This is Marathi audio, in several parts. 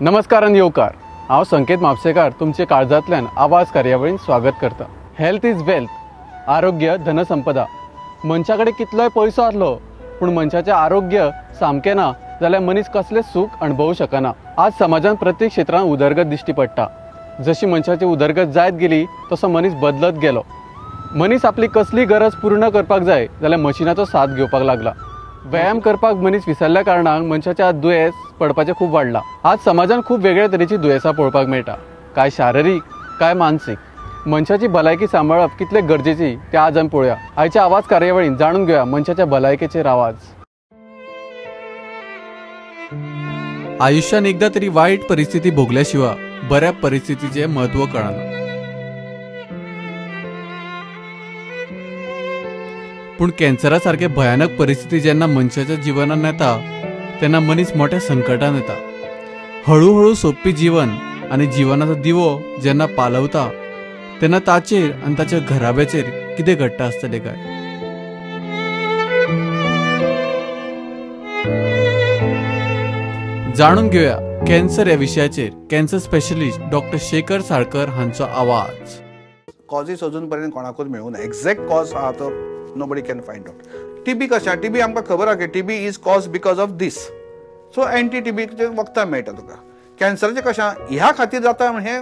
नमस्कार आणि येवकार. हांव संकेत म्हापसेकार तुमचे काळजांतल्यान आवाज कार्यावळीन स्वागत करता. Health is wealth. आरोग्य धनसंपदा. मनशा कडेन कितलोय पयसो आसलो पूण मनशाचें आरोग्य सामकें ना जाल्यार मनीस कसलें सूख अणभवूं शकना. आज समाजान प्रत्येक क्षेत्रांत उदरगत दिश्टी पडटा. जशी मनशाची उदरगत जायत गेली तसो मनीस बदलत गेलो. मनीस आपली कसली गरज पूर्ण करपाक जाय जाल्यार मशिनाचो साथ घेवपाक लागला. व्यायाम करपाक मनीस विसरल्या कारणान मनशाच्या दुयेंस पडपाचें खूब वाडलां. आज समाजान खूब वेगळ्या तरेची दुयेंसां पळोवपाक मेळटा. काय शारिरीक काय मानसीक. मनशाची भलायकी सांबाळप कितले गरजेची तें आज आमी पळोवया. आयच्या आवाज कार्यावळीन जाणून घेवया मनशाच्या भलायकेचेर आवाज. आयुष्यान एकदा तरी वायट परिस्थिती भोगल्या शिवाय बऱ्या परिस्थितीचें म्हत्व कळना. पूण कॅन्सरा सारखे भयानक परिस्थिती जेन्ना मनशाच्या जिवनांत येता तेन्ना मनीस मोठ्या संकटान येता. हळूहळू सोंपपी जीवन आनी जिवनाचो दिवो जेन्ना पालवता तेन्ना ताचेर आनी ताच्या घराब्याचेर कितें घडटा आसतलें काय. जाणून घेवया कॅन्सर ह्या विशयाचेर cancer specialist doctor Shekhar Salkar हांचो आवाज. कॉजीस अजून पर्यंत कोणाकूच मेळूं ना. एक्झॅक्ट कॉज आहा तो nobody can find out. TB कशा TB आमकां खबर आहा की TB is caused because of this. So anti TB चे वखदां मेळटा तुका. कॅन्सरचे कशा ह्या खातीर जाता हे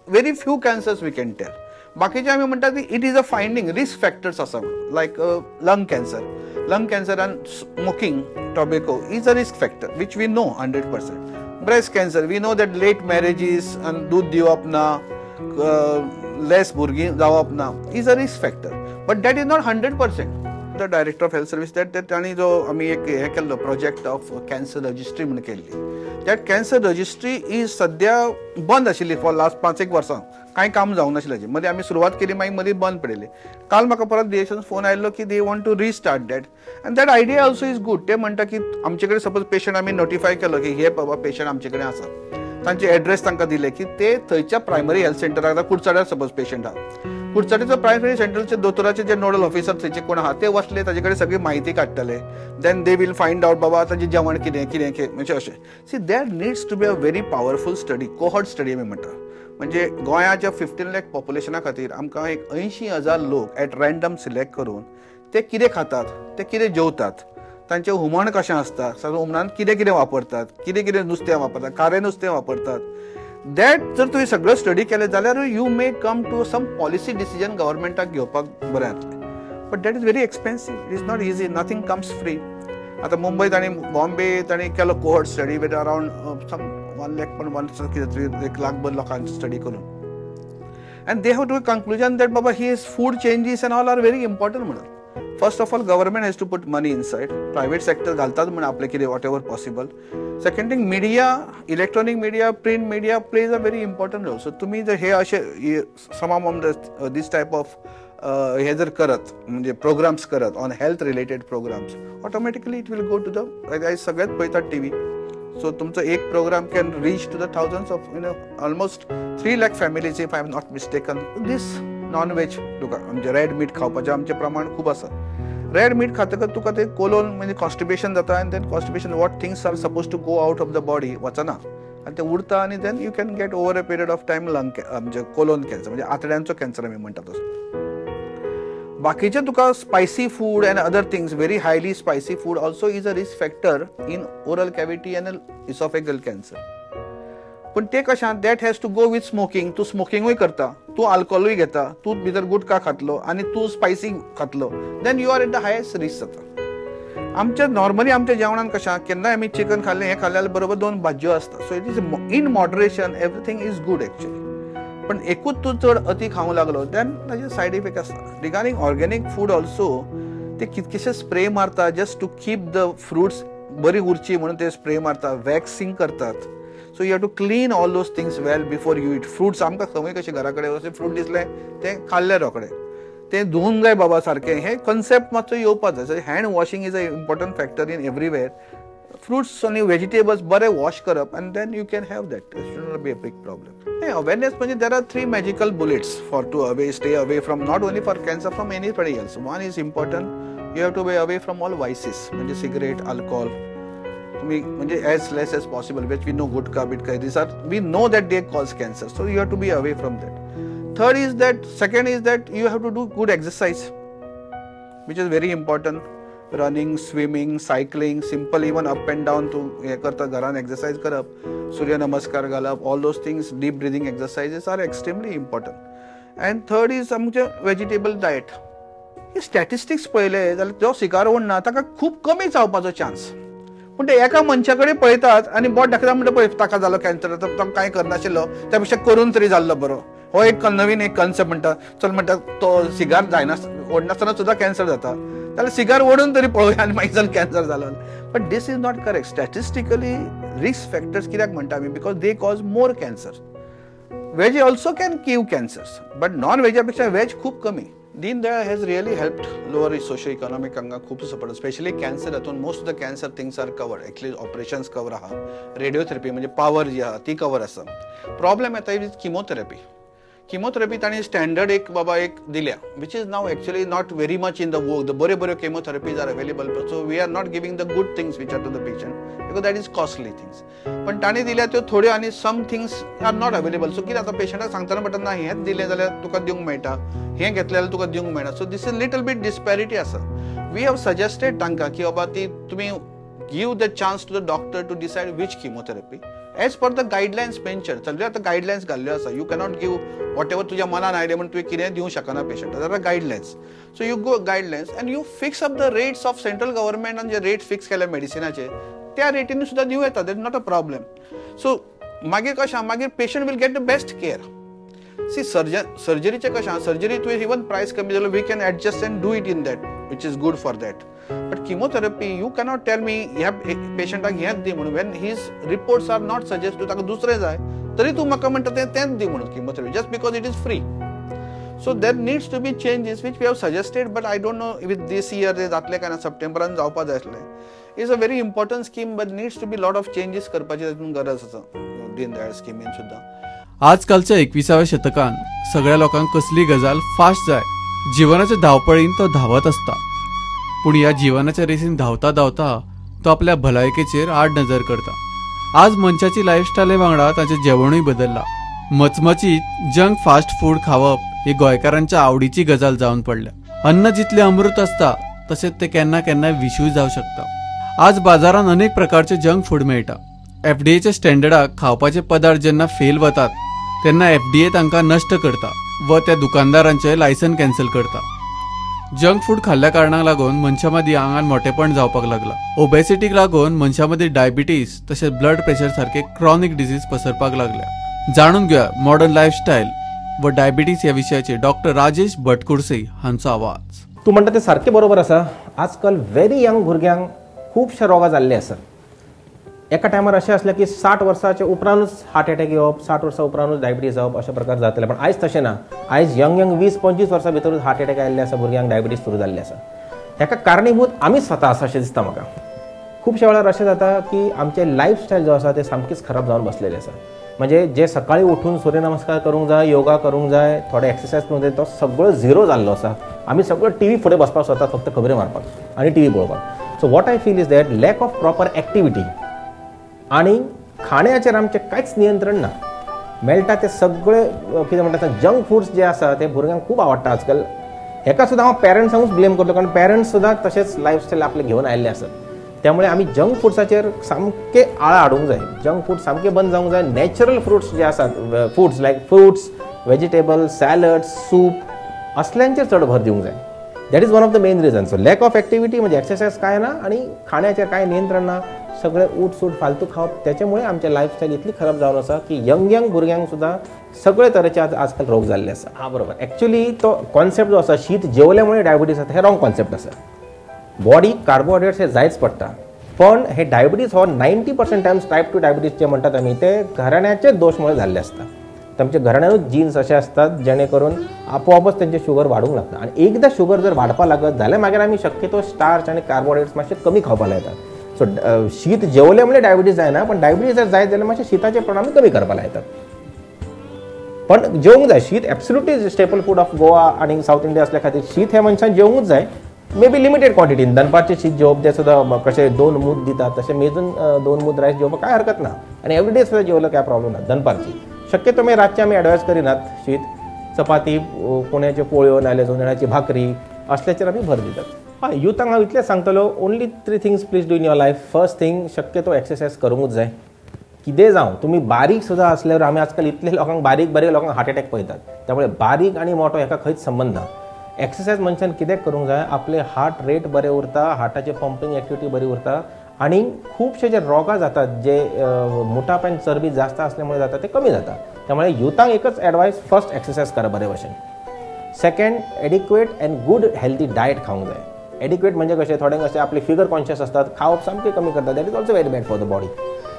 very few cancers we can tell. बाकीचे आमी म्हणटा की it is a finding risk factors आसा like lung cancer and smoking tobacco is a risk factor which we know 100%. Breast cancer we know that late marriages and दूध दिवप ना less भुरगीं जावप ना is a risk factor. But that is not 100%. The director of health service that ताणी जो आमी एक हे केल्लो प्रोजेक्ट ऑफ कॅन्सर रजिस्ट्री म्हणून केल्ली. दॅट कॅन्सर रजिस्ट्री इज सद्या बंद आशिल्ली फॉर लास्ट 5-1 वर्सां. कांय काम जावंक नाशिल्लें हाजें. मदीं आमी सुरवात केली मागीर मदीं बंद पडलेली. काल म्हाका परत डिएक्शन फोन आयिल्लो की they want to restart that and that idea also is good. ते म्हणटा की आमचे कडेन सपोज पेशंट आमी नोटिफाय केलो की हे बाबा पेशंट आमचे कडेन आसा. तांचे एड्रेस तांकां दिले की ते थंयच्या प्रायमरी हेल्थ सेंटराक कुडचड्यार सपोज पेशंट आहा. कुडचड्याचो प्रायमरी सेंटरचे दोतोराचे जे नोडल ऑफिसर थंयचे कोण आहा ते वचले ताजे कडेन सगळी म्हायती काडटले. Then they will find out बाबा ताजें जेवण कितें म्हणजे अशें. See that needs to be a very powerful study. Cohort study आमी म्हणटा. म्हणजे गोंयाच्या 15 लाख पॉप्युलेशना खातीर आमकां एक 80,000 लोक एट रँडम सिलेक्ट करून ते कितें खातात ते कितें जेवतात तांचें हुमण कशें आसता हुमणान कितें कितें वापरतात कितें नुस्तें वापरतात खारें नुस्तें वापरतात. दॅट जर तुवें सगळं स्टडी केलें जाल्यार you may come to some policy decision गव्हर्मेंटाक घेवपाक बरें जातलें. But that is very expensive. It is not easy. Nothing comes free. आतां मुंबय तांणी बॉम्बे तांणी केलो cohort study with around some 1 lakh पण 1 लाखभर लोकांची स्टडी करून and they have to conclusion that बाबा his food changes and all are very important म्हणून. First of all government has to put money inside. Private sector घालतात म्हणून आपले कितें whatever possible. Second thing media electronic media print media plays a very important role. So तुमी जर हे अशे समाम दीस टायप ऑफ हे जर करत म्हणजे प्रोग्राम्स करत on health related programmes automatically it will go to the eyes सगळ्यात पळयतात टीव्ही. सो तुमचो एक programme can reach to the thousands of almost 3 lakh families if I am not mistaken. These non veg तुका म्हणजे रेड मीट खावपाचें आमचें प्रमाण खूब आसा. रेड मीट खातकच तुका ते कोलोन म्हणजे कॉन्स्टिपेशन जाता आनी then constipation what things are suppose to go out of the body वचना आनी ते उरता आनी then you can get over a period of time lung म्हणजे कोलोन कॅन्सर म्हणजे आंतड्यांचो कॅन्सर आमी म्हणटा तसो. बाकीचे तुका spicy food and other things very highly spicy food also is a risk factor in oral cavity and oesophageal cancer. पण ते कशें that has to go with smoking. तूं स्मोकिंगूय करता तूं अल्कोहोलूय घेता तूं भितर गुटखा खातलो आनी तूं स्पायसी खातलो then you are at the highest risk जाता. आमच्या नॉर्मली आमच्या जेवणान कशें केन्नाय आमी चिकन खाल्लें हें खाल्ल्या बरोबर 2 भाज्यो आसता. So it is in moderation everything is good actually. पण एकूच तूं चड अती खावंक लागलो देन ताजे सायड इफेक्ट आसता. रिगार्डिंग ऑर्गेनीक फूड ऑल्सो ते कितकेशे स्प्रे मारता just to keep the fruits बरी उरची म्हणून ते स्प्रे मारता. वॅक्सिंग करतात. So you have to clean all those things well before you eat. Fruits आमकां खंय कशें घरा कडेन अशें फ्रूट दिसलें तें खाल्लें रोखडें तें धुवंक जाय बाबा सारकें. हे कन्सेप्ट मातसो येवपाक जाय. So hand washing is a important factor in everywhere. Fruits आनी व्हेजिटेबल्स बरें वॉश करप and then you can have that. It should not be a big problem. Awareness म्हणजे there are 3 magical bullets for to stay away from not only for cancer from anybody else. One is important. You have to be away from all vices म्हणजे सिगरेट अल्कोहोल तुम्ही म्हणजे as less as possible, which we know gutkha बिटखा these are, we know that they cause cancer, so you have to be away from that. Second is that you have to do good exercise, which is very important. Running, swimming, cycling, simple even up and down to हे करता घरान exercise करप, सूर्य नमस्कार घालप, all those things, deep breathing exercises are extremely important. And third is आमचे vegetable diet. हे स्टॅटिस्टिक्स पळयले जाल्यार जो सिगार ओडना ताका खूब कमी जावपाचो चान्स, पूण ते एका मनशा कडेन पळयतात आनी बोट दाखयता म्हणटा पळय ताका जालो कॅन्सर, ताका कांय करनाशिल्लो, त्या पेक्षा करून तरी जाल्लो बरो. हो एक नवीन एक कन्सेप्ट म्हणटा. चल म्हणटा तो सिगार जायना ओडनासतना सुद्धा कॅन्सर जाता, जाल्यार सिगार ओडून तरी पळोवया आनी मागीर जाल्यार कॅन्सर जालो. But this is not correct. Statistically risk factors कित्याक म्हणटा आमी? Because they cause more cancer. Veg also can give cancers, but non वेजा पेक्षा वेज खूब कमी. Deendayal has really helped lower socio economic हांगा खूब सपोर्ट, स्पेशली कॅन्सर हातून most of the cancer things are covered. Actually operations cover आहा, रेडिओथेरपी म्हणजे पावर जी आहा ती कवर आसा. प्रॉब्लेम येता विथ किमोथेरपी. किमोथेरपी ताणी स्टँडर्ड एक बाबा एक दिल्या, which is now actually not very much in the work. The बऱ्यो chemotherapies are available, so we are not giving the good things which are to the patient, because that is costly things. पण ताणी दिल्या त्यो थोड्यो आनी some things are not available. So कितें आतां पेशंटाक सांगतना म्हणटा ना हेंच दिलें जाल्यार तुका दिवंक मेळटा, हें घेतलें जाल्यार तुका दिवंक मेळना. So this is little bit disparity आसा. वी हॅव सजेस्टेड तांकां की बाबा ती तुमी give the chance to the doctor to decide which chemotherapy as per the guidelines mention. सगळे आतां गायडलायन्स घाल्ल्यो आसा. You cannot give whatever तुज्या मनान आयलें म्हणून तुवें कितेंय दिवंक शकना पेशंटाक. There are guidelines. So you go guidelines and you fix up the rates of central गव्हर्नमेंटान जे रेट फिक्स केल्या मेडिसिनाचे, त्या रेटीन सुद्धा दिवं येता. That is not a problem. So मागीर कशें मागीर patient will get the best care. See सर्जरीचे कशें आहा, सर्जरी तुवें इवन प्रायस कमी जालो we can adjust and do it in that which is good for that. But chemotherapy you cannot tell me ह्या पेशंटाक हेंच दी म्हणून. When his reports are not suggest to ताका दुसरें जाय तरी तूं म्हाका म्हणटा तेंच दी म्हणून chemotherapy, just because it is free. So there needs to be changes which we have suggested, but I don't know with this year ते जातले काय ना, सप्टेंबरान जावपा जाय आसलें. Is a very important scheme, but needs to be lot of changes करपाची तातूंत गरज आसा दीनदयाळ स्किमीन सुद्धा. आजकालच्या 21व्या शतकान सगळ्या लोकांक कसली गजाल फास्ट जाय. जिवनाच्या धांवपळीन तो धांवत आसता, पूण ह्या जिवनाच्या रेसीन धांवता धांवता तो आपल्या भलायकेचेर आड नजर करता. आज मनशाची लायफस्टायले वांगडा ताचें जेवणूय बदल्ला. मचमचीत जंक फास्ट फूड खावप ही गोंयकारांच्या आवडीची गजाल जावन पडल्या. अन्न जितलें अमृत आसता तशेंच तें केन्ना केन्ना विशूय जावं शकता. आज बाजारांत अनेक प्रकारचे जंक फूड मेळटा. FDA स्टँडर्डाक खावपाचे पदार्थ जेन्ना फेल वतात तेन्ना FDA तांकां नश्ट करता व त्या दुकानदारांचे लायसन कॅन्सल करता. जंक फूड खाल्ल्या कारणाक लागून मनशा मदीं आंगान मोठेपण जावपाक लागला. ओबेसिटीक लागून मनशा मदीं डायबिटीज तशेंच ब्लड प्रेशर सारखे क्रॉनिक डिजीज पसरपाक लागल्या. जाणून घेऊया मॉडर्न लायफस्टायल व डायबिटीज ह्या विशयाचे डॉक्टर राजेश भटकुरसे हांचो आवाज. तू म्हणटा ते सारकें बरोबर आसा. आजकाल व्हेरी यंग भुरग्यांक खुबशे रोगां जाल्ले आसात. एका टायमार अशें आसलें की 60 वर्सांच्या उपरांतूच हार्ट अटॅक येवप, 60 वर्सां उपरांतूच डायबिटीज जावप अशा प्रकार जातले. पण आयज तशें ना. आयज यंग 20-25 वर्सां भितरूच हार्ट अटॅक आयिल्ले आसा, भुरग्यांक डायबिटीज सुरू जाल्ले आसा. हेका कारणीभूत आमीच स्वता आसा अशें दिसता म्हाका. खुबशे वेळार अशें जाता की आमचें लायफस्टायल जो आसा तें सामकीच खराब जावन बसलेलें आसा. म्हणजे जे सकाळी उठून सूर्य नमस्कार करूंक जाय, योगा करूंक जाय, थोडे एक्सरसायज करूंक जाय, तो सगळो झिरो जाल्लो आसा. आमी सगळो टीव्ही फुडें बसपाक सोदतात फक्त खबरी मारपाक आनी टीव्ही पळोवपाक. So what I feel is that lack of proper activity आणि खाण्याचेर आमचें कांयच नियंत्रण ना. मेळटा ते सगळे कितें म्हणटा जंक फूड्स जे आसा ते भुरग्यांक खूब आवडटा आजकाल. हेका सुद्दां हांव पेरंट्सांकूच ब्लेम करता, कारण पेरंट्स सुद्दां तशेंच लायफस्टायल आपले घेवन आयिल्ले आसात. त्यामुळे आमी जंक फूड्साचेर सामके आळा हाडूंक जाय. जंक फूड सामके बंद जावंक जाय. नॅचरल फ्रुट्स जे आसात, फूड्स लायक फ्रुट्स, व्हेजिटेबल्स, सॅलड्स, सूप असल्यांचेर चड भर दिवंक जाय. That is one of the main reason. So lack of activity म्हणजे एक्सरसायज काय ना आणि खाण्याचेर काय नियंत्रण ना, सगळे उठ फालतू खावप, त्याच्यामुळे आमचे लायफस्टायल इतली खराब जावन आसा की यंग भुरग्यांक सुद्धा सगळे तरेचे आजकाल रोग जाल्ले आसा. हा बरोबर. एक्चुअली तो कॉन्सेप्ट जो आसा शीत जेवल्यामुळे डायबिटीज जाता हे रॉंग कॉन्सेप्ट आसा. बॉडी कार्बोहायड्रेट्स हे जायच पडटा, पण हे डायबिटीज हो 90% टायम्स टायप 2 डायबिटीज जे म्हणतात आमी ते घराण्याचे दोषमुळे झाले असतात. तांच्या घराण्यांतूच जीन्स असे असतात जेणे करून आपोआपच त्यांचे शुगर वाढूंक लागता. आणि एकदा शुगर जर वाडपा लागत जाल्यार मागीर आमी शक्यतो स्टार्च आणि कार्बोहायड्रेट्स मातशे कमी खावपाक लायतात. सो शीत जेवले म्हणजे डायबिटीज जायना, पण डायबिटीज जर जायत जाल्यार मातशे शीताचे प्रमाण आमी कमी करपाक लायतात. पण जेवंक जाय. शीत absolutely staple food of Goa आणि साऊथ इंडिया असल्या खातीर शीत हे मनशान जेवंकूच जाय. मे बी लिमिटेड क्वांटिटीन दनपारचे शीत जेवप ते सुद्दां कशें 2 मूद दितात तशें मेजून 2 मूद रायस जेवपाक काय हरकत ना आनी एवरीडे सुद्दां जेवलं काय प्रॉब्लेम ना दनपारची शक्यतो मागीर रातची आमी एडवायस करिनात शीत चपाती कोण्याच्यो पोळ्यो नाल्यार जोंधळ्याची भाकरी असल्याचेर आमी भर दितात हय युथांक हांव इतलें सांगतलो only 3 things please do in your life first thing शक्यतो एक्सरसायज करूंकूच जाय कितें जावं तुमी बारीक सुद्दां असल्यार आमी आजकाल इतले लोकांक बारीक लोकांक हार्ट अटॅक पळयतात त्यामुळे बारीक आनी मोठो हेका खंयच संबंध ना एक्सरसायज मनशान कित्याक करूंक जाय आपले हार्ट रेट बरें उरता हार्टाचे पंपींग एक्टिविटी बरी उरता आनी खुबशे जे रोगां जातात जे मोटापण चरबी जास्त असल्यामुळे जाता ते कमी जाता त्यामुळे युथांक एकच एडवायस फर्स्ट एक्सरसायज करा बरे भशेन second adequate and good healthy diet खावंक जाय एडिक्वेट म्हणजे कशें थोड्यांक अशें आपले फिगर कॉन्शियस असतात खावप सामकें कमी करतात that is also very bad for the body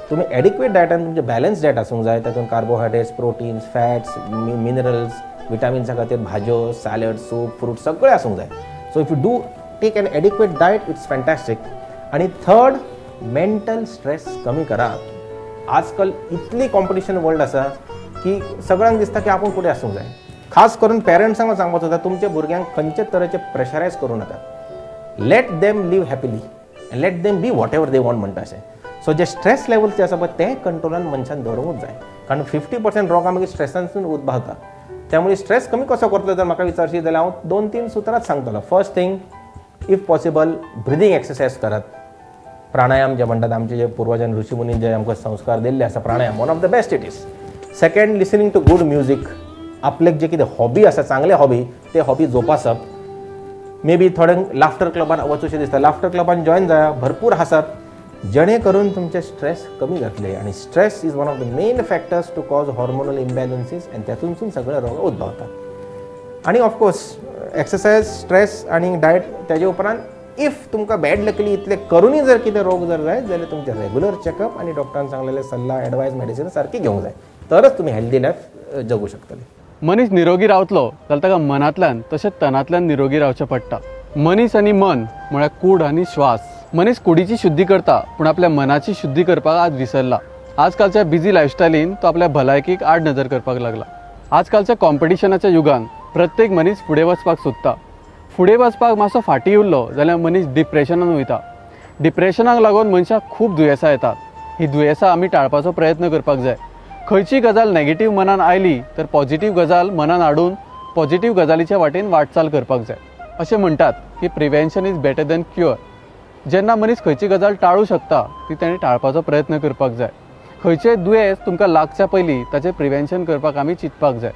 तुम्ही एडिक्वेट डायटान तुमचे बॅलन्स डायट आसूंक जाय तातूंत कार्बोहायड्रेट्स प्रोटीन्स फॅट्स मिनरल्स विटामिन्सा खातीर भाज्यो सॅलड सूप फ्रूट सगळें आसूंक जाय so if you do take an adequate diet it's fantastic आनी थर्ड मेंटल स्ट्रेस कमी करात आजकाल इतली कॉम्पिटिशन वर्ल्ड आसा की सगळ्यांक दिसता की आपूण फुडें आसूंक जाय खास करून पेरंट्सांक सांगपाचो जाता तुमच्या भुरग्यांक खंयचे तरेचे प्रेशरायज करूं नाका let them live happily and let them be what ever they want म्हणटा अशें सो जे स्ट्रेस लेवल्स जे आसा पळय ते कंट्रोलान मनशान दवरूंकूच जाय कारण 50% रोगां मागीर स्ट्रेसानसून उद्भवता त्यामुळे स्ट्रेस कमी कसो करतलो जर म्हाका विचारशी जाल्यार हांव 2-3 सुत्रांच सांगतलो first thing if possible breathing exercise करात प्राणायाम जे म्हणटात आमचे जे पूर्वजान ऋषीमुनी जे आमकां संस्कार दिल्ले आसा pranayama one of the best it is second listening to good music आपले जे कितें हॉबी आसा चांगले हॉबी ते हॉबी जोपासप मे बी थोड्यांक लाफ्टर क्लबान वचूशें दिसता लाफ्टर क्लबान जॉइन जाया भरपूर हांसप जेणे करून तुमचे स्ट्रेस कमी जातले आणि stress is one of the main factors to cause hormonal imbalances आणि त्यातून सगळे रोग उद्भवतात आणि ऑफकोर्स एक्सरसायज स्ट्रेस आणि डायट त्याच्या उपरांत इफ तुमकां बॅड लकली इतले करूनय जर कितें रोग जर जाय जाल्यार तुमचे रेग्युलर चेकअप आणि डॉक्टरान सांगलेले सल्ला एडवायस मेडिसिन सारकी घेवंक जाय तरच तुम्ही हेल्दी लायफ जगू शकतले मनीस निरोगी रावतलो जाल्यार ताका मनांतल्यान तशेंच तनांतल्यान निरोगी रावचें पडटा मनीस आनी मन म्हळ्यार कूड आनी श्वास मनीस कुडीची शुद्धी करता पूण आपल्या मनाची शुद्धी करपाक आज विसरला आजकालच्या बिझी लायफस्टायलीन तो आपल्या भलायकीक आड नजर करपाक लागला आजकालच्या कॉम्पिटिशनाच्या युगान प्रत्येक मनीस फुडें वचपाक सोदता फुडें वचपाक मातसो फाटीं उरलो जाल्यार मनीस डिप्रेशनान वयता डिप्रेशनाक लागून मनशाक खूब दुयेंसां येतात ही दुयेंसां आमी टाळपाचो प्रयत्न करपाक जाय खंयची गजाल नेगेटीव मनान आयली तर पॉझिटीव गजाल मनान हाडून पॉझिटीव गजालीच्या वाटेन वाटचाल करपाक जाय अशें म्हणटात की prevention is better than cure जेन्ना मनीस खंयची गजाल टाळू शकता ती ताणें टाळपाचो प्रयत्न करपाक जाय खंयचेय दुयेंस तुमकां लागच्या पयलीं ताचें प्रिव्हेन्शन करपाक आमी चिंतपाक जाय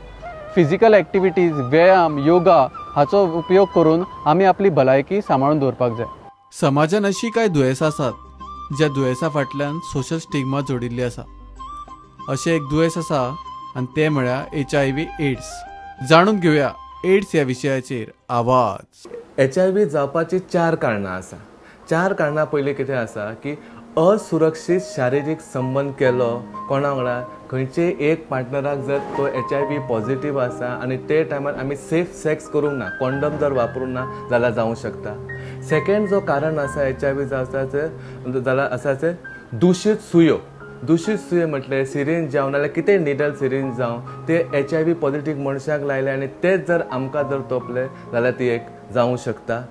फिजिकल एक्टिविटीज व्यायाम योगा हाचो उपयोग करून आमी आपली भलायकी सांबाळून दवरपाक जाय समाजान अशी कांय दुयेंसां आसात ज्या दुयेंसा फाटल्यान सोशल स्टिग्मा जोडिल्ली आसा अशें एक दुयेंस आसा आनी तें म्हळ्यार HIV एड्स जाणून घेवया एड्स ह्या विशयाचेर आवाज HIV जावपाची 4 कारणां आसा 4 कारणां पयलीं कितें आसा की असुरक्षीत शारिरीक संबंध केलो कोणा वांगडा खंयचेय एक पार्टनराक जर तो HIV पॉझिटिव्ह आसा आनी ते टायमार आमी सेफ सेक्स करूंक ना कॉन्डम जर वापरूंक ना जाल्यार जावंक शकता सेकंड जो कारण आसा HIV जावपाचें जाल्यार आसा ते दूशीत सुयो म्हटल्यार सिरींज जावं नाल्यार कितें निडल सिरींज जावं ते HIV पॉझिटिव्ह मनशाक लायले आनी तेच जर आमकां जर तोपले जाल्यार ती एक जावंक शकता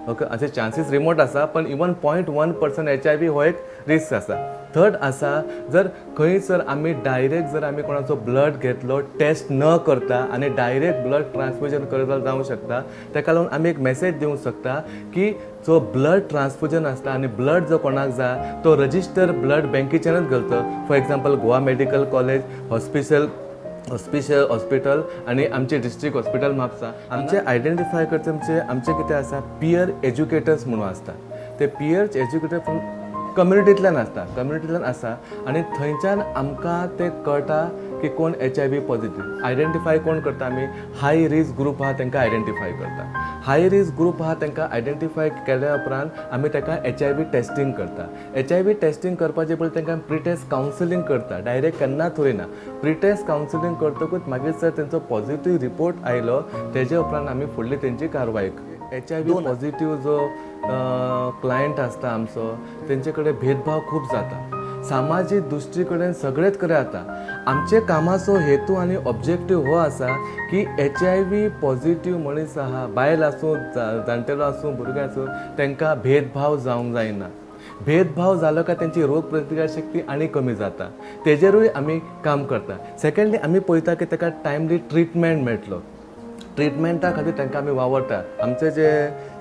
ओके असे चान्सीस रिमोट आसा पण इवन 0.1% HIV हो एक रिस्क आसा थर्ड आसा जर खंयसर आमी डायरेक्ट जर आमी कोणाचो ब्लड घेतलो टेस्ट न करता आनी डायरेक्ट ब्लड ट्रान्सफ्युजन करता जावंक शकता तेका लागून आमी एक मेसेज दिवंक शकता की जो ब्लड ट्रान्सफ्युजन आसता आनी ब्लड जो कोणाक जाय तो रजिस्टर ब्लड बँकेच्यानच घालता for example Goa medical college hospital आणि आमचे डिस्ट्रिक्ट हॉस्पिटल म्हापसा आमचे आयडेंटिफाय करचे म्हणजे आमचे कितें आसा पियर एज्युकेटर्स म्हणून आसता ते पियर एज्युकेटर फ्रॉम कम्युनिटींतल्यान आसा आनी थंयच्यान आमकां ते कळटा की कोण HIV पॉझिटिव्ह आयडेंटिफाय कोण करता आमी हाय रिस्क ग्रूप आहा तांकां आयडेंटिफाय करता हाय रिस्क ग्रूप आहा तांकां आयडेंटिफाय केल्या उपरांत आमी ताका HIV टेस्टिंग करता HIV टेस्टिंग करपाचे पयलीं तांकां प्रिटेस्ट कावन्सिलींग करता डायरेक्ट केन्ना थोयना प्रिटेस्ट कावन्सिलींग करतकूच मागीर जर तेंचो पॉझिटिव्ह रिपोर्ट आयलो तेजे उपरांत आमी फुडली तेंची कारवाय HIV पॉझिटिव्ह जो क्लायंट आसता आमचो तेंचे कडेन भेदभाव खूब जाता सामाजीक दृश्टी कडेन सगळेच कडेन आता आमचे कामाचो हेतू आनी ऑब्जेक्टीव हो आसा की HIV पॉझिटिव्ह मनीस आहा, बायल आसूं, जाणटेलो आसूं, भुरगे आसूं, तांकां भेदभाव जावंक जायना. भेदभाव जालो काय त्यांची रोग प्रतिकार शक्ती आनी कमी जाता. तेजेरूय आमी काम करता. सेकंडली आमी पळयता की ताका टायमली ट्रिटमेंट मेळटलो. ट्रिटमेंटा खातीर तांकां आमी वावरता. आमचे जे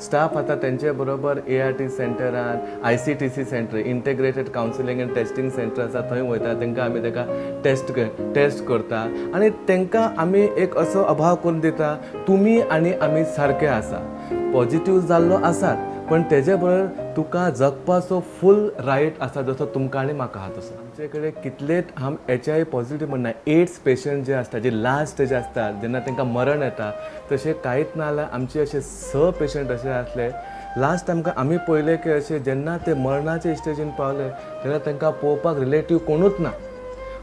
स्टाफ आसा तेंचे बरोबर ART सेंटरान, ICTC centre, integrated counselling end testing centre आसा, थंय वयता. तांकां आमी ताका टेस्ट करता आनी तांकां आमी एक असो अभाव करून दिता, तुमी आनी आमी सारके आसा. पॉझिटिव्ह जाल्लो आसात, पण तेजे बरोबर तुका जगपाचो फूल रायट आसा, जसो तुमकां आनी म्हाका आहा तसो. आमचे कडेन कितलेच HIV पॉझिटिव्ह म्हणना, एड्स पेशंट जे आसता, जे लास्ट स्टेज आसता, जेन्ना तांकां मरण येता, तशें कांयच ना जाल्यार आमचे अशे 6 पेशंट अशे आसले. लास्ट आमकां आमी पळयलें की अशे जेन्ना ते मरणाचे स्टेजीन पावले तेन्ना तांकां पळोवपाक रिलेटीव कोणूच ना.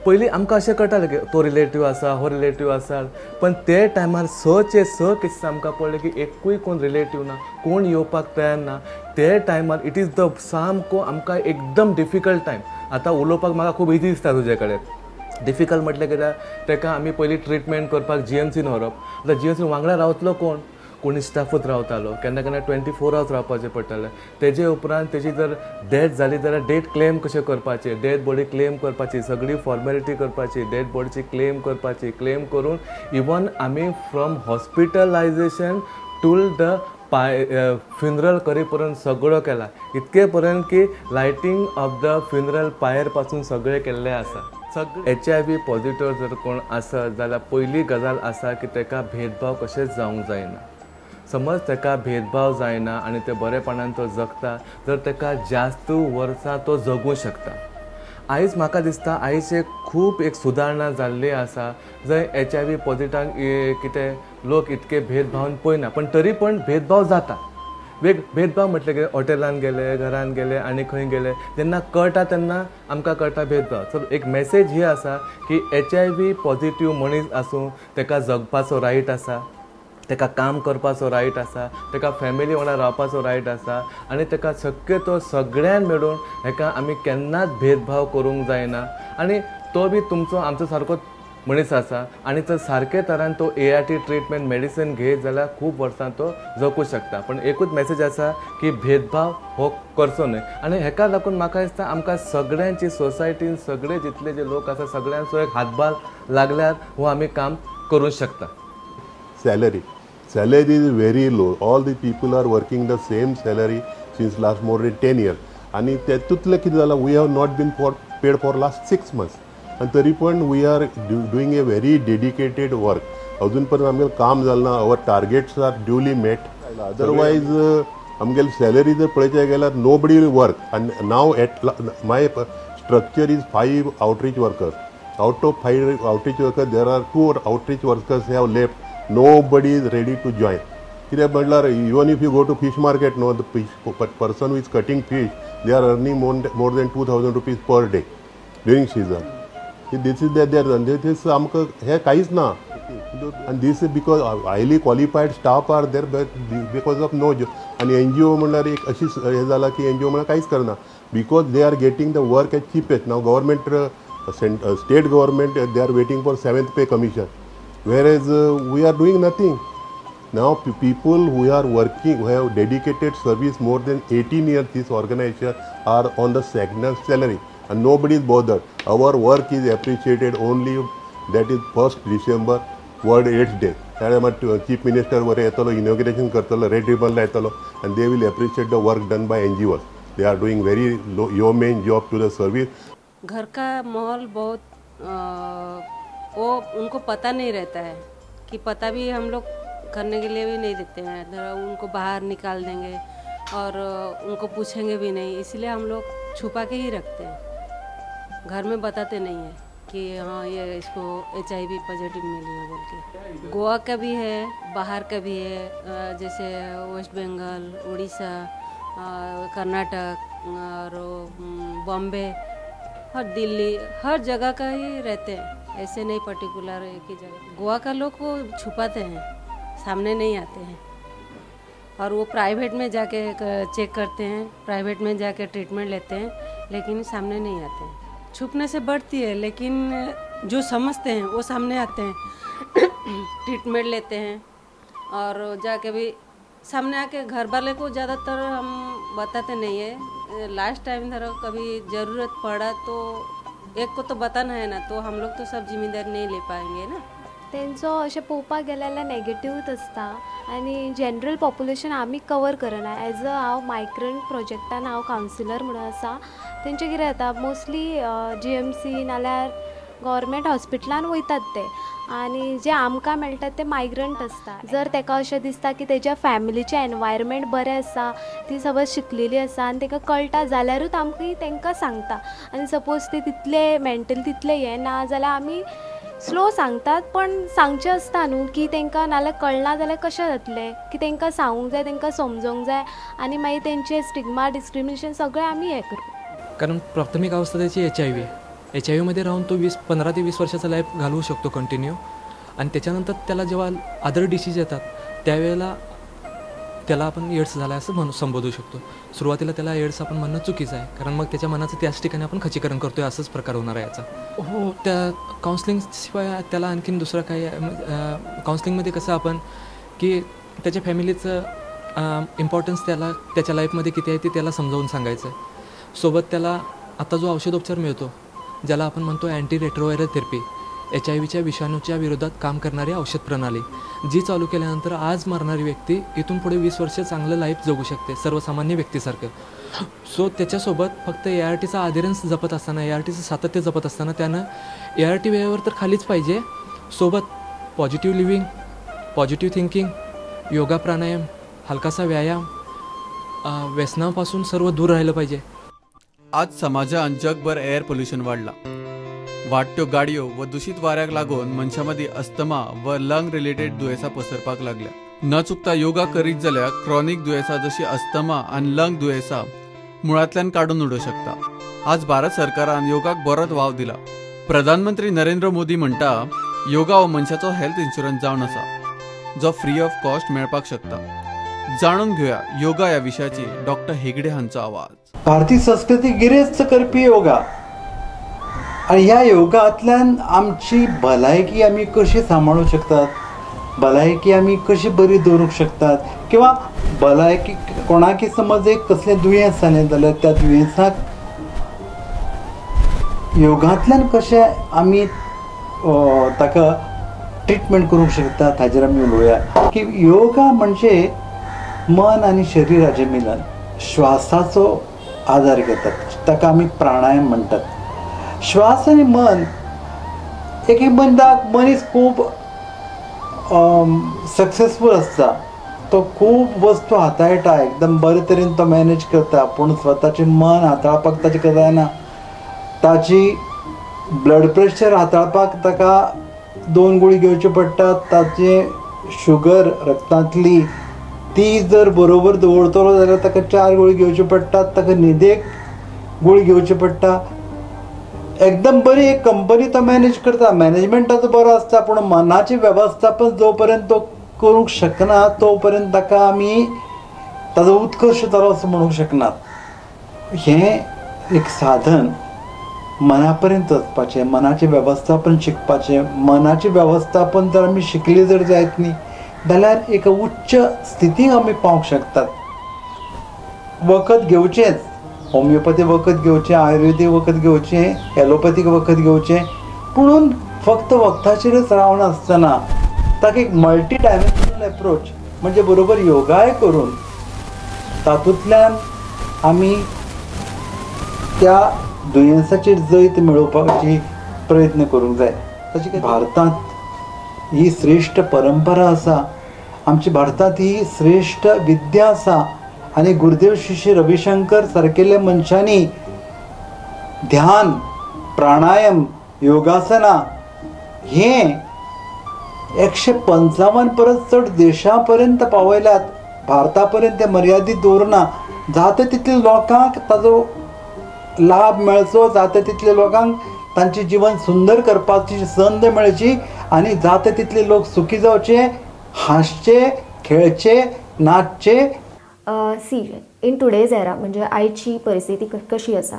पयलीं आमकां अशें कळटालें की तो रिलेटीव आसा, हो रिलेटीव आसा, पण ते टायमार 6चे 6 केसीस आमकां पडले की एकूय कोण रिलेटीव ना, कोण येवपाक तयार ना. ते टायमार इट इज द सामको आमकां एकदम डिफिकल्ट टायम. आतां उलोवपाक म्हाका खूब इजी दिसता तुजे कडेन. डिफिकल्ट म्हटलें कित्याक ताका आमी पयलीं ट्रिटमेंट करपाक GMCन व्हरप. आतां GMCन वांगडा रावतलो कोण? कोणी स्टाफूच रावतालो, केन्ना केन्ना 24 hours रावपाचें पडटालें. तेजे उपरांत तेजी जर डेथ जाली जाल्यार डेथ क्लेम कशें करपाची, डेथ बॉडी क्लेम करपाची, सगळी फॉर्मेलिटी करपाची, डेथ बॉडीची क्लेम करपाची, क्लेम करून इवन आमी from hospitalisation till the funeral करी पर्यंत सगळो केला. इतके पर्यंत की लायटींग ऑफ द फ्युनरल पायर पासून सगळें केल्लें आसा. सगळे HIV पॉझिटिव्ह जर कोण आसत जाल्यार पयली गजाल आसा की ताका भेदभाव कशेंच जावंक जायना. समज ताका भेदभाव जायना आनी ते बरेपणान तो जगता तर ताका जास्त वर्सां तो जगूं शकता. आयज म्हाका दिसता आयज खूब एक सुदारणा जाल्ली आसा, जंय HIV पॉझिटिव्हांक कितें लोक इतके भेदभावन पळयना, पण तरी पण भेदभाव जाता. भेदभाव म्हटलें की हॉटेलान गेले, घरान गेले आनी खंय गेले, जेन्ना कळटा तेन्ना आमकां कळटा भेदभाव. सो एक मेसेज ही आसा की HIV पॉझिटिव्ह मनीस आसूं ताका जगपाचो रायट आसा, ताका काम करपाचो रायट आसा, ताका फॅमिली वांगडा रावपाचो रायट आसा आनी ताका शक्य तो सगळ्यान मेळून हाका आमी केन्नाच भेदभाव करूंक जायना. आनी तो बी तुमचो आमचो सारकोच मनीस आसा आनी तो सारके तरान तो ART ट्रिटमेंट मेडिसीन घेयत जाल्यार खूब वर्सां तो जगूं शकता. पण एकूच मेसेज आसा की भेदभाव हो करचो न्हय. आनी हेका लागून म्हाका दिसता आमकां सगळ्यांची सोसायटीन सगळे जितले जे लोक आसा सगळ्यांचो एक हातभार लागल्यार हो आमी काम करूंक शकता. Salary is very low. All the people are working the same salary since last more than 10 years. आणि त्यातूंतले कितें जालां, we have not been paid for last 6 months. आणि तरी पण we are doing a very dedicated work. अजून पर्यंत आमगेलें काम जालें ना. our targets are duly met. Otherwise आमगेली सॅलरी जर पळयचे गेल्यार nobody will work. And now at my structure is 5 outreach workers. Out of 5 outreach workers, there are 2 outreach workers have left. Nobody is ready to join. कित्याक म्हटल्यार even if you go to fish market, no, the person who is cutting fish, they are earning more than 2,000 rupees per day during season. This is this is आमकां हे कांयच ना. And this is because highly qualified staff are there, but because of no job. आणि NGO म्हणल्यार एक अशी हे जाला की NGO म्हणल्यार कांयच करना, because they are getting the work at cheapest. Now government, state government, they are waiting for 7th pay commission. Whereas we are doing nothing. Now people who are working, who have dedicated service more than 18 years, this organization are on the stagnant salary and nobody is bothered. Our work is appreciated only, that is 1st December, World AIDS Day. त्यावेळेला चीफ मिनिस्टर वर येतलो, इनॉग्रेशन करतलो, रेड रिबन लायतलो, and they will appreciate the work done by NGOs. They are doing very yeoman job to the service. घर का माहौल बहुत वो उनको पता नहीं रहता है कि पता भी हम लोग करने के लिए भी नहीं देते हैं. उनको बाहर निकाल देंगे और उनको पूछेंगे भी नहीं, इसलिए हम लोग छुपा के ही रखते हैं. घर में बताते नहीं हैं कि हाँ ये इसको HIV पॉजिटिव मिली है बोल के. गोवा का भी है, बाहर का भी है, जैसे वेस्ट बंगाल, उड़ीसा, कर्नाटक और बॉम्बे और दिल्ली, हर जगह का ही रहते हैं. ऐसे नहीं पर्टिकुलर एक ही जगह. गोवा का लोग को छुपाते हैं, सामने नहीं आते हैं और वो प्राइवेट में जाके चेक करते हैं, प्राइवेट में जाके ट्रीटमेंट लेते हैं, लेकिन सामने नहीं आते हैं. छुपने से बढ़ती है, लेकिन जो समझते हैं वो सामने आते हैं, ट्रीटमेंट लेते हैं और जाके भी सामने आके घर वाले को ज़्यादातर हम बताते नहीं है। लास्ट टाइम धरो कभी ज़रूरत पड़ा तो एक को तो बताना है ना, तो हम लोग तो सब जिम्मेदारी नहीं ले पाएंगे ना। तेंचो अशें पळोवपाक गेलें जाल्यार नेगेटिव्हच आसता आनी जनरल पॉप्युलेशन आमी कवर करना। एज अ हांव मायग्रंट प्रोजेक्टान हांव कावन्सिलर म्हणून आसा। तेंचें कितें जाता मोस्टली GMC नाल्यार गव्हर्मेंट हॉस्पिटलान वयतात ते आनी जे आमकां मेळटात ते मायग्रंट आसता। जर ताका अशें दिसता की तेज्या फॅमिलीचें एनवायरमेंट बरें आसा, ती समज शिकलेली आसा आनी ताका कळटा जाल्यारूच आमी तांकां सांगता। आनी सपोज ते तितले मेंटली तितले हें ना जाल्यार आमी स्लो सांगतात, पण सांगचें आसता न्हू की तांकां नाल्यार कळना जाल्यार कशें जातलें, की तांकां सांगूंक जाय, तांकां समजोवंक जाय आनी मागीर तेंचें स्टिग्मा डिस्क्रिमिनेशन सगळें आमी हें करूं। कारण प्राथमिक अवस्था त्याची HIV मध्ये राहून तो 15 ते 20 वर्षाचा लाईफ घालवू शकतो कंटिन्यू आणि त्याच्यानंतर त्याला जेव्हा अदर डिसीज येतात त्यावेळेला त्याला आपण एड्स झाला असं संबोधू शकतो। सुरुवातीला त्याला एड्स आपण म्हणणं चुकीचं आहे, कारण मग त्याच्या मनाचं त्याच ठिकाणी आपण खच्चीकरण करतोय असंच प्रकार होणार आहे याचा। हो, त्या काउन्सिलिंगशिवाय त्याला आणखीन दुसरं काही काउन्सिलिंगमध्ये कसं आपण की त्याच्या फॅमिलीचं इम्पॉर्टन्स त्याला त्याच्या लाईफमध्ये किती आहे ते त्याला समजावून सांगायचं आहे। सोबत त्याला आता जो औषधोपचार मिळतो ज्याला आपण म्हणतो अँटी रेट्रोवायरल थेरपी, HIV विषाणूच्या विरोधात काम करणारी औषध प्रणाली जी चालू केल्यानंतर आज मरणारी व्यक्ती इथून पुढे 20 वर्ष चांगलं लाईफ जगू शकते सर्वसामान्य व्यक्तीसारखं। सो त्याच्यासोबत फक्त ARTचा अधेरन्स जपत असताना, ARTचं सातत्य जपत असताना त्यानं ART वेळेवर तर खालीच पाहिजे, सोबत positive living, positive thinking, yoga pranayama, हलकासा व्यायाम, व्यसनापासून सर्व दूर राहिलं पाहिजे। आज समाजात जगभर एअर पोल्युशन वाढला। वाढत्यो गाडयो व दूषित वाऱ्याक लागून मनशांमध्ये अस्थमा व लंग रिलेटेड दुयेंसां पसरपाक लागल्या। न चुकता योगा करीत जाल्यार क्रॉनिक दुयेंसां जशी अस्थमा आणि लंग दुयेंसां मुळांतल्यान काडून उडोवंक शकता। आज भारत सरकारान योगाक बरोच वाव दिला। प्रधानमंत्री नरेंद्र मोदी म्हणटा योगा हो मनशाचो हेल्थ इन्शुरन्स जावन आसा जो फ्री ऑफ कॉस्ट मेळपाक शकता। जाणून घेऊया योगा या विशयाची डॉक्टर हेगडे हांचो आवाज। भारतीय संस्कृती गिरेस्त करपी योगा आणि ह्या योगांतल्यान आमची भलायकी आमी कशी सांबाळूंक शकतात, भलायकी आमी कशी बरी दवरूंक शकतात, किंवा भलायकी कोणाकी समज एक कसलें दुयेंस जालें जाल्यार त्या दुयेंसाक योगांतल्यान कशें आमी ताका ट्रिटमेंट करूंक शकतात हाजेर आमी उलोवया। की योगा म्हणजे मन आणि शरीराचें मिलन, श्वासाचो आधार घेतात, ताका आमी प्राणायाम म्हणटात। श्वास आणि मन एक मनीस खूब सक्सेसफूल आसता, तो खूब वस्तू हाताळटा, एकदम बरे तरेन तो मॅनेज करता, पूण स्वताचें मन हाताळपाक ताचे कडेन जायना। ताची ब्लड प्रेशर हाताळपाक ताका 2 गुळी घेवच्यो पडटात, ताचें शुगर रक्तांतली ती जर बरोबर दवरतलो जाल्यार ताका 4 गुळी घेवच्यो पडटात, ताका न्हिदेक गुळी घेवची पडटा। एकदम बरी एक कंपनी तो मॅनेज करता, मॅनेजमेंटाचो बरो आसता, पूण मनाचें वेवस्थापन जो पर्यंत तो करूंक शकना तो पर्यंत ताका आमी ताजो उत्कर्श जालो असो म्हणूंक शकनात। हें एक साधन मना पर्यंत वचपाचें, मनाचें वेवस्थापन शिकपाचें। मनाचें वेवस्थापन जर आमी शिकली जर जायत न्ही जाल्यार एक उच्च स्थितीक आमी पावंक शकतात। वखद घेवचेंच, होमिओपॅथी वखद घेवचें, आयुर्वेदीक वखद घेवचें, एलोपॅथीक वखद घेवचें, पूण फक्त वखदाचेरच रावन आसतना ताका एक मल्टी डायमेन्शनल एप्रोच म्हणजे बरोबर योगाय करून तातूंतल्यान आमी त्या दुयेंसाचेर जैत मेळोवपाची प्रयत्न करूंक जाय। तशें भारतांत ही श्रेश्ठ परंपरा आसा, आमची भारतांत ही श्रेश्ठ विद्या आसा आणि गुरुदेव श्री रविशंकर सारकेल्या मनशांनी ध्यान, प्राणायाम, योगासना हे 155 परस चड देशां पर्यंत पावयल्यात। भारता पर्यंत ते मर्यादीत दवरना, जाता तितले लोकांक ताजो लाभ मेळचो, जाता तितले लोकांक तांचें जीवन सुंदर करपाची संद मेळची आणि जाता तितले लोक सुखी जावचे, हांसचे, खेळचे, नाचचे। सी इन टुडेज एरा म्हणजे आयची परिस्थिती कशी आसा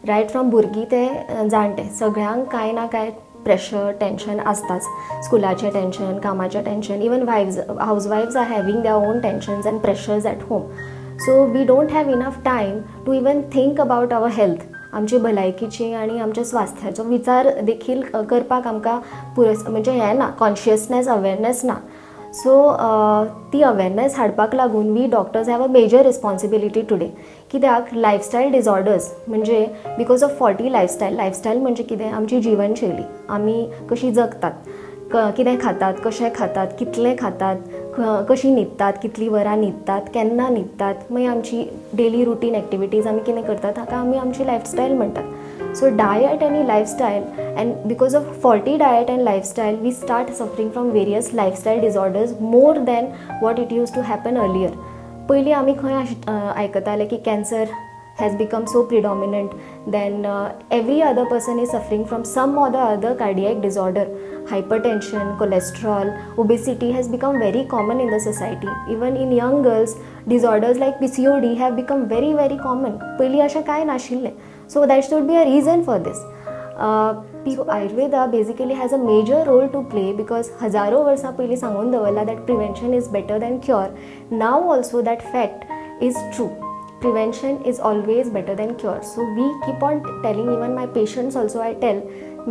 रायट फ्रॉम भुरगीं ते जाणटे सगळ्यांक कांय ना कांय प्रेशर टेंशन आसताच. स्कुलाचें टेंशन, कामाचें टेंशन, इवन हाऊसवाइफ्स are having their own tensions and pressures at home. So we don't have enough time to even think about our health, आमची भलायकीची आनी आमच्या स्वास्थ्याचो विचार देखील करपाक आमकां म्हणजे हें ना, कॉन्शियसनेस अवेरनेस ना. सो ती अवेरनेस हाडपाक लागून we doctors have a major responsibility today. कित्याक लायफस्टायल डिजॉर्डर्स म्हणजे बिकॉज ऑफ फॉल्टी लायफस्टायल म्हणजे कितें, आमची जिवनशैली, आमी कशी जगतात, कितें खातात, कशें खातात, कितलें खातात, कशी न्हिदतात, कितलीं वरां न्हिदतात, केन्ना न्हिदतात, मागीर आमची डेली रुटीन एक्टिविटीज आमी कितें करतात हाका आमी आमची लायफस्टायल म्हणटात. So diet and lifestyle, and because of faulty diet and lifestyle we start suffering from various lifestyle disorders more than what it used to happen earlier. पयलीं आमी खंय आयकताले की cancer has become so predominant, then every other person is suffering from some or the other cardiac disorder. Hypertension, cholesterol, obesity has become very common in the society. Even in young girls, disorders like PCOD have become very very common. पयलीं अशें कांय नाशिल्लें. So that should be a reason for this. So Ayurveda basically has a major role to play because हजारो वर्सां पयलीं सांगून दवरला that prevention is better than cure. Now also that fact is true. Prevention is always better than cure. So we keep on telling, even my patients also I tell,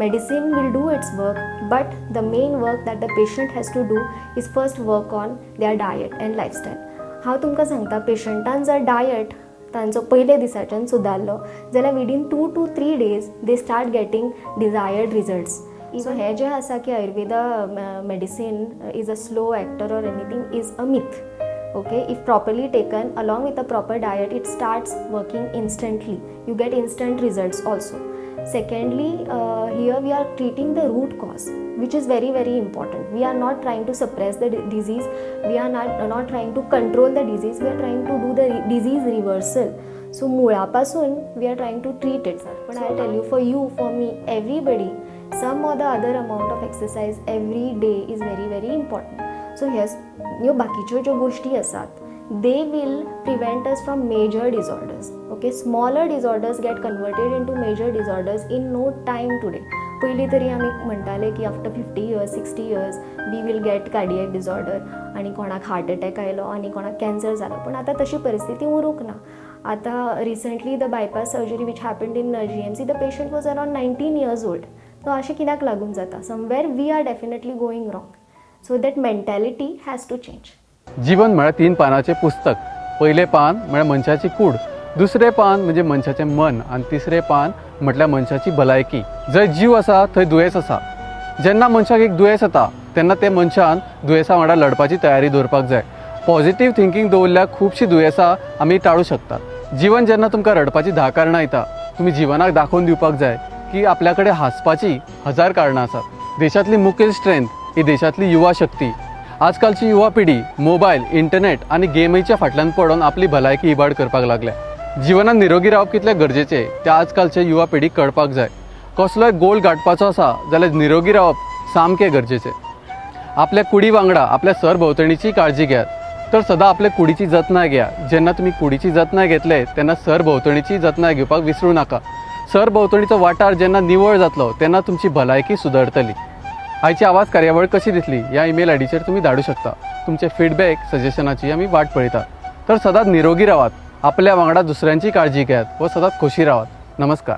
medicine will do its work, but the main work that the patient has to do is first work on their diet and lifestyle. हांव तुमकां सांगता, पेशंटान जर डायट तांचो पयले दिसाच्यान सुदारलो जाल्यार within 2 to 3 days they start getting desired results. So हे जे आसा की Ayurveda medicine is a slow actor or anything is a myth. Okay, if properly taken along with a proper diet, it starts working instantly. You get instant results also. Secondly, here we are treating the root cause, which is very very important. We are not trying to suppress the disease, we are not trying to control the disease, we are trying to do the disease reversal. So मुळापासून we are trying to treat it, sir. But I'll tell you, for you, for me, everybody, some or the other amount of exercise every day is very very important. So yes, ह्यो बाकीच्यो ज्यो गोष्टी आसात, they will prevent us from major disorders. Okay, smaller disorders get converted into major disorders in no time today. पयलीं तरी आमी म्हणटाले की after 50 years 60 years we will get cardiac disorder, आनी कोणाक हार्ट अटॅक आयलो आनी कोणाक कॅन्सर जालो. पण आतां तशी परिस्थिती उरूंक ना. आतां recently the bypass surgery which happened in GMC, the patient was around 19 years old. So अशें कित्याक लागून जाता? Somewhere we are definitely going wrong. So that mentality has to change. जीवन म्हळ्यार 3 पानाचें पुस्तक. पयलें पान म्हळ्यार मनशाची कूड, दुसरें पान म्हणजे मनशाचें मन, आनी तिसरें पान म्हटल्यार मनशाची भलायकी. जंय जीव आसा थंय दुयेंस आसा. जेन्ना मनशाक एक दुयेंस येता तेन्ना ते मनशान दुयेंसा वांगडा लडपाची तयारी दवरपाक जाय. पॉझिटीव थिंकींग दवरल्यार खुबशीं दुयेंसां आमी टाळूं शकतात. जीवन जेन्ना तुमकां रडपाची 10 कारणां येता, तुमी जिवनाक दाखोवन दिवपाक जाय की आपल्या कडेन हांसपाची 1000 कारणां आसात. देशांतली मुखेल स्ट्रेंथ ही देशांतली युवा शक्ती. आजकालची युवा पिढी मोबायल, इंटरनेट आनी गेमीच्या फाटल्यान पडून आपली भलायकी इबाड करपाक लागल्या. जिवनात निरोगी रावप कितलें गरजेचें तें आजकालचे युवा पिढीक कळपाक जाय. कसलोय गोल गाठपाचो आसा जाल्यार निरोगी रावप सामकें गरजेचें. आपल्या कुडी वांगडा आपल्या सरभोंवतणीची काळजी घेयात. तर सदां आपल्या कुडीची जतनाय घेया. जेन्ना तुमी कुडीची जतनाय घेतले तेन्ना सरभोंवतणीची जतनाय घेवपाक विसरूं नाका. सरभोंवतणीचो वाठार जेन्ना निवळ जातलो तेन्ना तुमची भलायकी सुदरतली. आयची आवाज कार्यावळ कशी दिसली ह्या ईमेल आयडीचेर तुमी धाडूं शकता. तुमचे फीडबॅक सजेशनाची आमी वाट पळयतात. तर सदांच निरोगी रावात, आपल्या वांगडा दुसऱ्यांची काळजी घेयात व सदांच खोशी रावात. नमस्कार.